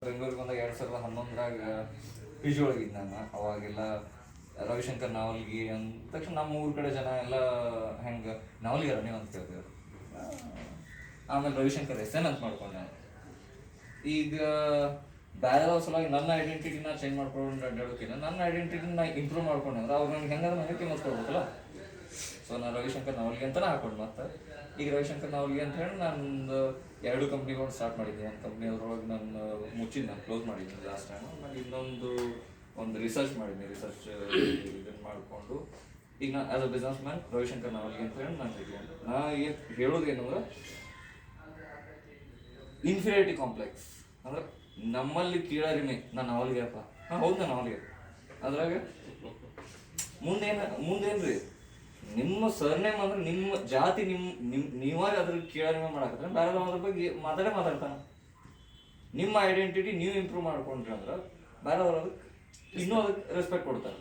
ಬೆಂಗಳೂರಿಗೆ ಬಂದಾಗ 2011ರಾಗ P G ಒಳಗಿದ್ದು ನಾನು. ಅವಾಗೆಲ್ಲ ರವಿಶಂಕರ್ ನಾವಲ್ಗಿ ಅಂದ ತಕ್ಷಣ ನಮ್ಮ ಊರ ಕಡೆ ಜನ ಎಲ್ಲ ಹೆಂಗೆ ನಾವಲ್ಗಿರ ನೀವು ಅಂತ ಕೇಳ್ತಿದ್ರು. ಆಮೇಲೆ ರವಿಶಂಕರ್ ಎಸ್ ಎನ್ ಅಂತ ಮಾಡ್ಕೊಂಡೆ ನಾನು. ಈಗ ಬೇರೆದವ್ರ ಸಲುವಾಗಿ ನನ್ನ ಐಡೆಂಟಿಟಿನ ಚೇಂಜ್ ಮಾಡ್ಕೊಂಡು ಅಡ್ಡಾಡೋಕಿಲ್ಲ, ನನ್ನ ಐಡೆಂಟಿಟಿನ ಇಂಪ್ರೂವ್ ಮಾಡ್ಕೊಂಡೆ ಅಂದ್ರೆ ಅವ್ರು ನನಗೆ ಹೆಂಗಾದ್ರೆ ನನಗೆ ಫೇಮಸ್ ಕೊಡ್ಬೇಕಲ್ಲ. ಸೊ ನಾನು ರವಿಶಂಕರ್ ನಾವಲ್ಗಿ ಅಂತಲೇ ಹಾಕೊಂಡು ಮತ್ತೆ ಈಗ ರವಿಶಂಕರ್ ನಾವಲ್ಗಿ ಅಂತ ಹೇಳಿ ನಾನು 2 ಕಂಪ್ನಿಗಳು ಸ್ಟಾರ್ಟ್ ಮಾಡಿದ್ದೀನಿ. ಒಂದು ಕಂಪ್ನಿ ಅದ್ರೊಳಗೆ ನಾನು ಮುಚ್ಚಿದ್ದು, ನಾನು ಕ್ಲೋಸ್ ಮಾಡಿದ್ದೀನಿ ಲಾಸ್ಟ್ ಟೈಮ್. ಆಮೇಲೆ ಒಂದು ರಿಸರ್ಚ್ ಮಾಡಿದ್ದೀನಿ. ರಿಸರ್ಚ್ ಇದನ್ನು ಮಾಡಿಕೊಂಡು ಈಗ ನಾನು as a businessman Ravishankar Navalgi ಅಂತ ಹೇಳಿ ನಾನು ಇದ್ದೀನಿ. ನಾ ಹೇಳೋದು ಏನಂದ್ರೆ ಇನ್ಫೀರಿಯಾರಿಟಿ ಕಾಂಪ್ಲೆಕ್ಸ್ ಅಂದ್ರೆ ನಮ್ಮಲ್ಲಿ ಕೀಳರಿಮೆ. ನಾನು ನಾವಲ್ಗಿ ಅಪ್ಪ, ಹೌದು ನಾನು ನಾವಲ್ಗಿ. ಅದ್ರಾಗ ಮುಂದೇನ್ರಿ ನಿಮ್ಮ ಸರ್ನೇಮ್ ಅಂದ್ರೆ ನಿಮ್ಮ ಜಾತಿ ನೀವಾಗ ಅದ್ರ ಕೀಳರಿಮೆ ಮಾಡಾಕತ್ತಾರೆ, ಬೇರೆ ಅದ್ರ ಬಗ್ಗೆ ಮಾತಾಡ್ತಾನೆ. ನಿಮ್ಮ ಐಡೆಂಟಿಟಿ ನೀವು ಇಂಪ್ರೂವ್ ಮಾಡ್ಕೊಂಡ್ರಿ ಅಂದ್ರೆ ಬೇರೆಯವ್ರು ಅದಕ್ಕೆ ಇನ್ನೂ ಅದಕ್ಕೆ ರೆಸ್ಪೆಕ್ಟ್ ಕೊಡ್ತಾರೆ.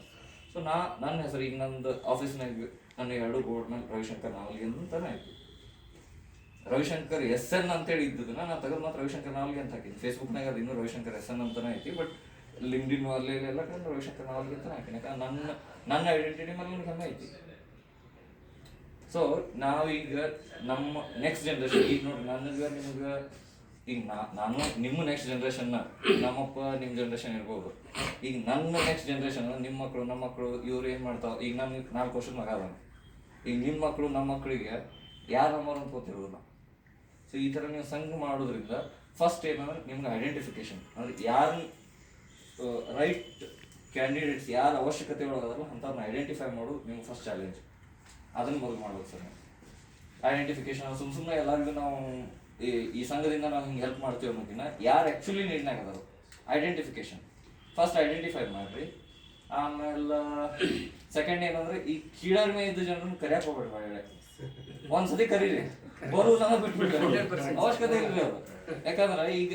ಸೊ ನನ್ನ ಹೆಸರು ಈಗ ನಂದು ಆಫೀಸ್ನಾಗ ನನ್ನ 2 ಬೋರ್ಡ್ ಮೇಲೆ ರವಿಶಂಕರ್ ನಾವಲ್ಗಿ ಅಂತಾನೆ ಆಯ್ತು. ರವಿಶಂಕರ್ ಎಸ್ ಎನ್ ಅಂತೇಳಿ ಇದ್ದದನ್ನ ನಾನು ತೆಗೆದು ಮಾತ್ರ ರವಿಶಂಕರ್ ನಾವಲ್ಗಿ ಅಂತ ಹಾಕಿದ್ದೆ. ಫೇಸ್ಬುಕ್ನಾಗ ಅದು ಇನ್ನೂ ರವಿಶಂಕರ್ ಎಸ್ ಎನ್ ಅಂತಾನೆ ಐತಿ. ಬಟ್ ಲಿಂಕ್ಡ್ಇನ್ ಅಲ್ಲೆಲ್ಲ ರವಿಶಂಕರ್ ನಾವಲ್ಗಿ ಅಂತಾನೆ ಹಾಕಿನಿ. ಯಾಕಂದ್ರೆ ನನ್ನ ಐಡೆಂಟಿಟಿ ಮೇಲೆ ನನಗೆ ಹೆಮ್ಮೆ ಐತಿ. ಸೊ ನಾವೀಗ ನಮ್ಮ ನೆಕ್ಸ್ಟ್ ಜನ್ರೇಷನ್ ಈಗ ನೋಡ್ರಿ, ನಿಮ್ಗೆ ಈಗ ನಾನು ನಿಮ್ಮ ನೆಕ್ಸ್ಟ್ ಜನ್ರೇಷನ್ನ ನಮ್ಮಪ್ಪ ನಿಮ್ಮ ಜನ್ರೇಷನ್ ಇರ್ಬೋದು. ಈಗ ನನ್ನ ನೆಕ್ಸ್ಟ್ ಜನ್ರೇಷನ್ ನಿಮ್ಮ ಮಕ್ಕಳು ನಮ್ಮ ಮಕ್ಕಳು ಇವ್ರು ಏನು ಮಾಡ್ತಾವೆ. ಈಗ ನಾನು 4 ವರ್ಷದ ಮಗ ಅದಾನ. ಈಗ ನಿಮ್ಮ ಮಕ್ಕಳು ನಮ್ಮ ಮಕ್ಕಳಿಗೆ ಯಾರು ನಮ್ಮವ್ರು ಅಂತ ಗೊತ್ತಿರೋದಿಲ್ಲ. ಸೊ ಈ ಥರ ನೀವು ಸಂಘ ಮಾಡೋದ್ರಿಂದ ಫಸ್ಟ್ ಏನಂದ್ರೆ ನಿಮ್ಗೆ ಐಡೆಂಟಿಫಿಕೇಶನ್ ಅಂದ್ರೆ ಯಾರು ರೈಟ್ ಕ್ಯಾಂಡಿಡೇಟ್ಸ್ ಯಾರು ಅವಶ್ಯಕತೆ ಒಳಗದಲ್ಲ ಅಂಥವ್ರನ್ನ ಐಡೆಂಟಿಫೈ ಮಾಡೋದು ನಿಮ್ಗೆ ಫಸ್ಟ್ ಚಾಲೆಂಜ್. ಅದನ್ನು ಮೊದಲು ಮಾಡ್ಬೇಕು ಸರ್. ಐಡೆಂಟಿಫಿಕೇಶನ್ ಸುಮ್ಮನೆ ಎಲ್ಲರಿಗೂ ನಾವು ಈ ಸಂಘದಿಂದ ನಾವು ಹಿಂಗೆ ಹೆಲ್ಪ್ ಮಾಡ್ತೀವಿ ಅನ್ನೋದನ್ನ ಯಾರು ಆ್ಯಕ್ಚುಲಿ ನೀಡ್ನಾಗ ಅದಾರು ಐಡೆಂಟಿಫಿಕೇಶನ್ ಫಸ್ಟ್ ಐಡೆಂಟಿಫೈ ಮಾಡಿರಿ. ಆಮೇಲೆ ಸೆಕೆಂಡ್ ಏನಂದ್ರೆ ಈ ಕೀಳರಿಮೆ ಇದ್ದ ಜನರನ್ನು ಕರೆಯಕ್ಕೆ ಹೋಗ್ಬೇಡ್ರಿ. ಒಳ್ಳೆ ಒಂದ್ಸತಿ ಕರೀರಿ, ಬರುವುದನ್ನ ಬಿಟ್ಬಿಡ್ರಿ, ಅವಶ್ಯಕತೆ ಇರಲಿ ಅದು. ಯಾಕಂದ್ರೆ ಈಗ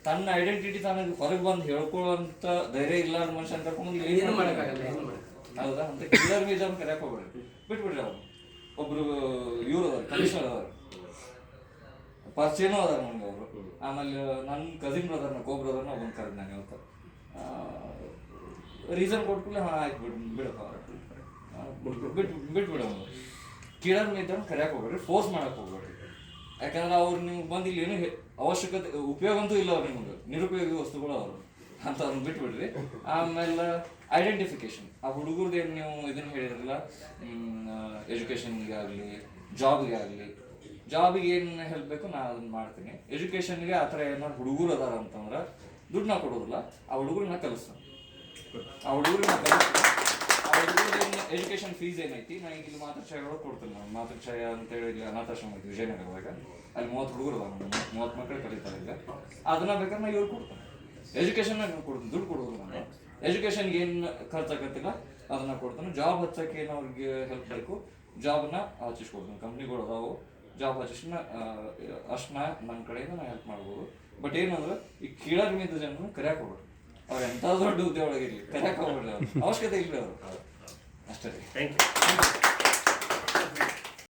ತನ್ನ ಐಡೆಂಟಿಟಿ ತನಗೆ ಹೊರಗೆ ಬಂದು ಹೇಳ್ಕೊಳ್ಳುವಂಥ ಧೈರ್ಯ ಇಲ್ಲಾರ ಮನುಷ್ಯನ ಕರ್ಕೊಂಡು ಏನು ಮಾಡೋಕ್ಕಾಗಲ್ಲ. ಹೌದಾ? ಅಂತ ಕೀಳರಿಮೆ ಜನ ಕರೆಯಕ್ಕೆ ಹೋಗ್ಬೇಡ್ರಿ, ಬಿಟ್ಬಿಡ್ರಿ. ಅವ್ರು ಒಬ್ರು ಇವ್ರು ಅದಾರ, ಕಮಿಷನರ್ ಅದಾರ, ಪರಿಚಯನೂ ಅದಾರ ನಮ್ಗೆ ಅವರು. ಆಮೇಲೆ ನನ್ನ ಕಸಿನ್ ಬ್ರದರ್ನ ಬ್ರದರ್ನ ಒಬ್ಬನ ಕರೆದು ನಾನು ಹೇಳ್ತಾರೆ. ರೀಸನ್ ಕೊಟ್ಬಿಡ್ಲೆ ಆಯ್ತು ಬಿಡಪ್ಪ ಬಿಟ್ಬಿಡೋದು. ಕೀಳರಿಮೆ ಇದ್ದವ್ರನ್ನ ಕರೆಯಕ್ಕೆ ಹೋಗ್ಬೇಡ್ರಿ, ಫೋರ್ಸ್ ಮಾಡಕ್ಕೆ ಹೋಗ್ಬೇಡ್ರಿ. ಯಾಕಂದ್ರೆ ಅವ್ರು ನಿಮ್ಗೆ ಬಂದು ಇಲ್ಲಿ ಏನು ಅವಶ್ಯಕತೆ ಉಪಯೋಗ ಅಂತೂ ಇಲ್ಲ. ಅವ್ರು ನಿಮ್ಗೆ ನಿರುಪಯೋಗಿ ವಸ್ತುಗಳು ಅವರು ಅಂತ ಅವ್ರನ್ನ ಬಿಟ್ಬಿಡ್ರಿ. ಆಮೇಲೆ ಐಡೆಂಟಿಫಿಕೇಶನ್ ಆ ಹುಡುಗರ್ದು ಏನು ನೀವು ಇದನ್ನು ಹೇಳಿದ್ರಲ್ಲ, ಎಜುಕೇಷನ್ಗೆ ಆಗಲಿ ಜಾಬ್ಗೆ ಆಗಲಿ, ಜಾಬಿಗೆ ಏನು ಹೆಲ್ಪ್ ಬೇಕು ನಾನು ಅದನ್ನು ಮಾಡ್ತೀನಿ. ಎಜುಕೇಷನ್ಗೆ ಆ ಥರ ಏನಾದ್ರು ಹುಡುಗರು ಅದಾರ ಅಂತಂದ್ರೆ ದುಡ್ಡು ನಾ ಕೊಡೋದಿಲ್ಲ, ಆ ಹುಡುಗರನ್ನ ಕಲಿಸ್ತಾನೆ. ಆ ಹುಡುಗರನ್ನ ಎಜುಕೇಷನ್ ಫೀಸ್ ಏನೈತಿ ನಾನು ಈಗ ಇಲ್ಲಿ ಮಾತೃಛಾಯ ಒಳಗೆ ಕೊಡ್ತೀನಿ. ನಾನು ಮಾತೃಛಾಯ ಅಂತೇಳಿ ಇಲ್ಲಿ ಅನಾಥಾಶ್ರಮ ಐತಿ ವಿಜಯನಗರದಾಗ. ಅಲ್ಲಿ 30 ಹುಡುಗರು ಅದಾವ, 30 ಮಕ್ಕಳು ಕಲಿತಾರೆ. ಈಗ ಅದನ್ನ ಬೇಕಾದ್ರೆ ನಾನು ಇವ್ರು ಕೊಡ್ತೀನಿ. ಎಜುಕೇಷನ್ ಕೊಡ್ತೀನಿ, ದುಡ್ಡು ಕೊಡೋದು. ನಾನು ಎಜುಕೇಷನ್ಗೆ ಏನು ಖರ್ಚಾಗತ್ತಿಲ್ಲ ಅದನ್ನ ಕೊಡ್ತಾನೆ. ಜಾಬ್ ಹಚ್ಚಕ್ಕೆ ಏನು ಅವ್ರಿಗೆ ಹೆಲ್ಪ್ ಬೇಕು ಜಾಬ್ನ ಹಚ್ಚಿಸ್ಕೊಡ್ತೀನಿ. ಕಂಪ್ನಿಗಳು ಅದಾವು, ಜಾಬ್ ಹಚ್ಚಿಸ್ನ ಅಷ್ಟನ್ನ ನನ್ನ ಕಡೆಯಿಂದ ನಾನು ಹೆಲ್ಪ್ ಮಾಡ್ಬೋದು. ಬಟ್ ಏನಂದ್ರೆ ಈ ಕೀಳರಿಮೆ ಇದ್ದ ಜನರನ್ನ ಕರೆಯಕ್ಕೆ ಹೋಗ್ಬೇಡ್ರಿ. ಅವ್ರು ಎಂಥ ದೊಡ್ಡ ಹುದ್ದೆ ಒಳಗಿರಲಿ ಕರೆಯಕ್ಕೆ ಹೋಗ್ಬೇಡ್ರಿ. ಅವ್ರು ಅವಶ್ಯಕತೆ ಇರಲಿ ಅವರು ಅಷ್ಟೇ. Thank you.